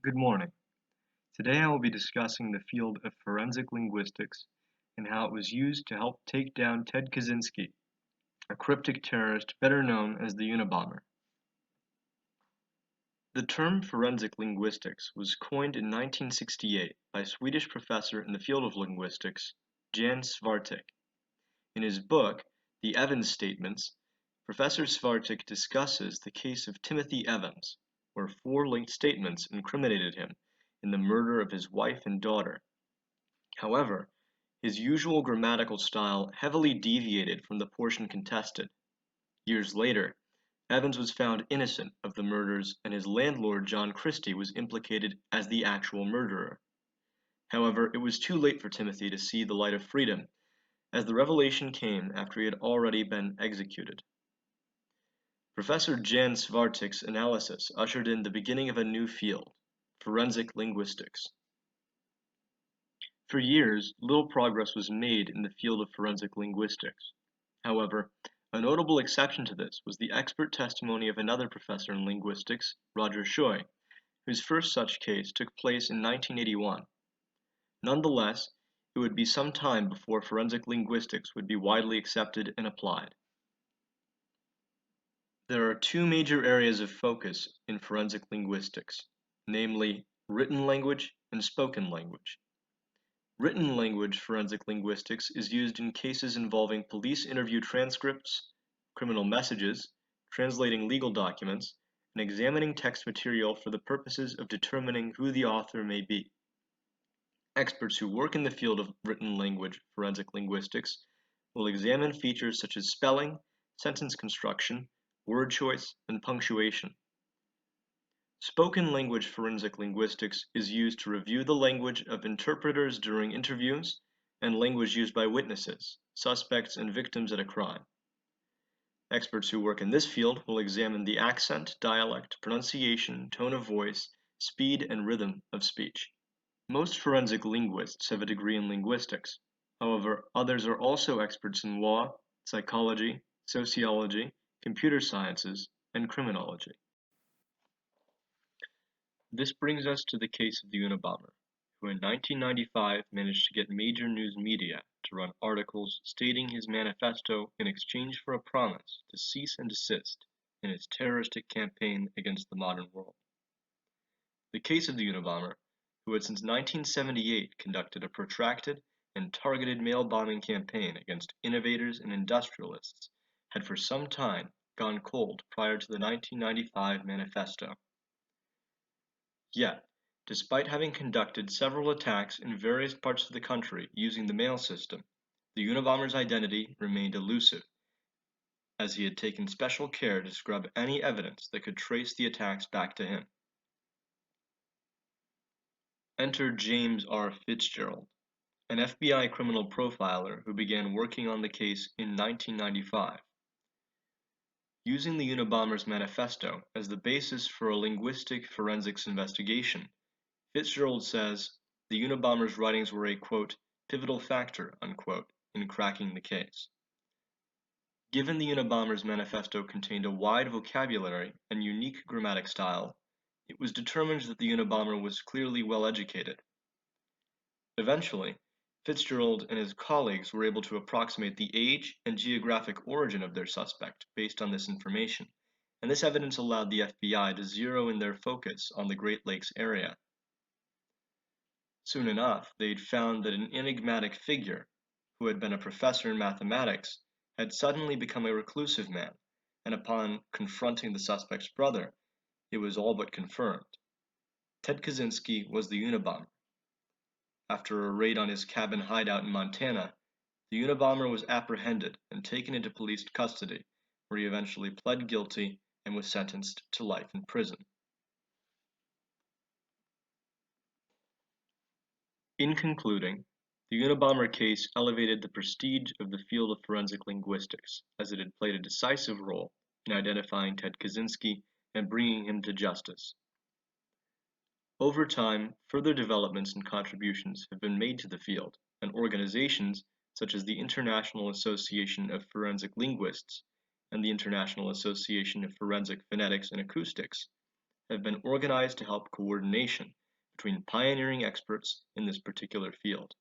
Good morning. Today I will be discussing the field of forensic linguistics and how it was used to help take down Ted Kaczynski, a cryptic terrorist better known as the Unabomber. The term forensic linguistics was coined in 1968 by Swedish professor in the field of linguistics, Jan Svartek. In his book, The Evans Statements, Professor Svartek discusses the case of Timothy Evans, where 4 linked statements incriminated him in the murder of his wife and daughter. However, his usual grammatical style heavily deviated from the portion contested. Years later, Evans was found innocent of the murders and his landlord John Christie was implicated as the actual murderer. However, it was too late for Timothy to see the light of freedom, as the revelation came after he had already been executed. Professor Jan Svartek's analysis ushered in the beginning of a new field, forensic linguistics. For years, little progress was made in the field of forensic linguistics. However, a notable exception to this was the expert testimony of another professor in linguistics, Roger Shoy, whose first such case took place in 1981. Nonetheless, it would be some time before forensic linguistics would be widely accepted and applied. There are 2 major areas of focus in forensic linguistics, namely written language and spoken language. Written language forensic linguistics is used in cases involving police interview transcripts, criminal messages, translating legal documents, and examining text material for the purposes of determining who the author may be. Experts who work in the field of written language forensic linguistics will examine features such as spelling, sentence construction, word choice, and punctuation. Spoken language forensic linguistics is used to review the language of interpreters during interviews and language used by witnesses, suspects, and victims at a crime. Experts who work in this field will examine the accent, dialect, pronunciation, tone of voice, speed, and rhythm of speech. Most forensic linguists have a degree in linguistics. However, others are also experts in law, psychology, sociology, computer sciences, and criminology. This brings us to the case of the Unabomber, who in 1995 managed to get major news media to run articles stating his manifesto in exchange for a promise to cease and desist in his terroristic campaign against the modern world. The case of the Unabomber, who had since 1978 conducted a protracted and targeted mail bombing campaign against innovators and industrialists, had for some time gone cold prior to the 1995 manifesto. Yet, despite having conducted several attacks in various parts of the country using the mail system, the Unabomber's identity remained elusive, as he had taken special care to scrub any evidence that could trace the attacks back to him. Enter James R. Fitzgerald, an FBI criminal profiler who began working on the case in 1995. Using the Unabomber's manifesto as the basis for a linguistic forensics investigation, Fitzgerald says the Unabomber's writings were a, quote, pivotal factor, unquote, in cracking the case. Given the Unabomber's manifesto contained a wide vocabulary and unique grammatic style, it was determined that the Unabomber was clearly well educated. Eventually, Fitzgerald and his colleagues were able to approximate the age and geographic origin of their suspect based on this information, and this evidence allowed the FBI to zero in their focus on the Great Lakes area. Soon enough, they'd found that an enigmatic figure, who had been a professor in mathematics, had suddenly become a reclusive man, and upon confronting the suspect's brother, it was all but confirmed. Ted Kaczynski was the Unabomber. After a raid on his cabin hideout in Montana, the Unabomber was apprehended and taken into police custody, where he eventually pled guilty and was sentenced to life in prison. In concluding, the Unabomber case elevated the prestige of the field of forensic linguistics, as it had played a decisive role in identifying Ted Kaczynski and bringing him to justice. Over time, further developments and contributions have been made to the field, and organizations such as the International Association of Forensic Linguists and the International Association of Forensic Phonetics and Acoustics have been organized to help coordination between pioneering experts in this particular field.